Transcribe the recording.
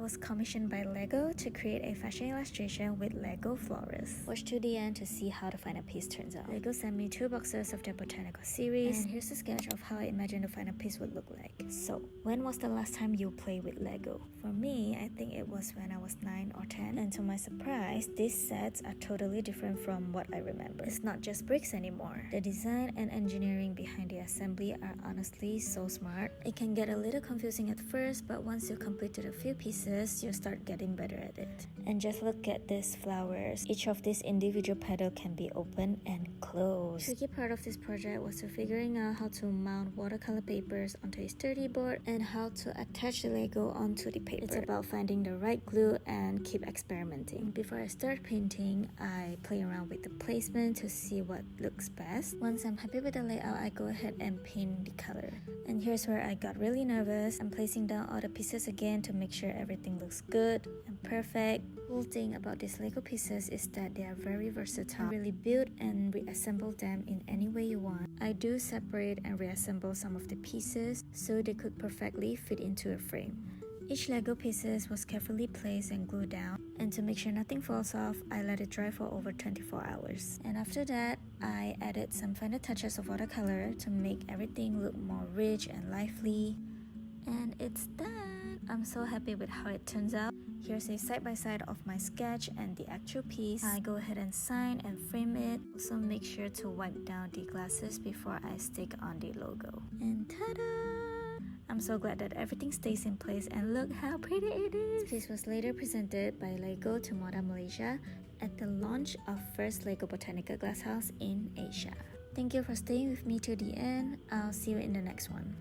was commissioned by LEGO to create a fashion illustration with LEGO Florals. Watch to the end to see how the final piece turns out. LEGO sent me 2 boxes of their botanical series, and here's a sketch of how I imagine the final piece would look like. So, when was the last time you played with LEGO? For me, I think it was when I was 9 or 10, and to my surprise, these sets are totally different from what I remember. It's not just bricks anymore. The design and engineering behind the assembly are honestly so smart. It can get a little confusing at first, but once you completed a few pieces, you'll start getting better at it. And just look at these flowers. Each of these individual petals can be opened and closed. The tricky part of this project was to figuring out how to mount watercolor papers onto a sturdy board and how to attach the Lego onto the paper. It's about finding the right glue and keep experimenting. Before I start painting, I play around with the placement to see what looks best. Once I'm happy with the layout, I go ahead and paint the color. And here's where I got really nervous. I'm placing down all the pieces again to make sure everything looks good and perfect. The cool thing about these Lego pieces is that they are very versatile. You really build and reassemble them in any way you want. I do separate and reassemble some of the pieces so they could perfectly fit into a frame. Each Lego pieces was carefully placed and glued down, and to make sure nothing falls off, I let it dry for over 24 hours. And after that, I added some final touches of watercolor to make everything look more rich and lively. And it's done! I'm so happy with how it turns out. Here's a side-by-side of my sketch and the actual piece. I go ahead and sign and frame it. Also make sure to wipe down the glasses before I stick on the logo. And ta-da! I'm so glad that everything stays in place, and look how pretty it is! This piece was later presented by LEGO to Moda Malaysia at the launch of first LEGO Botanical Glasshouse in Asia. Thank you for staying with me to the end. I'll see you in the next one.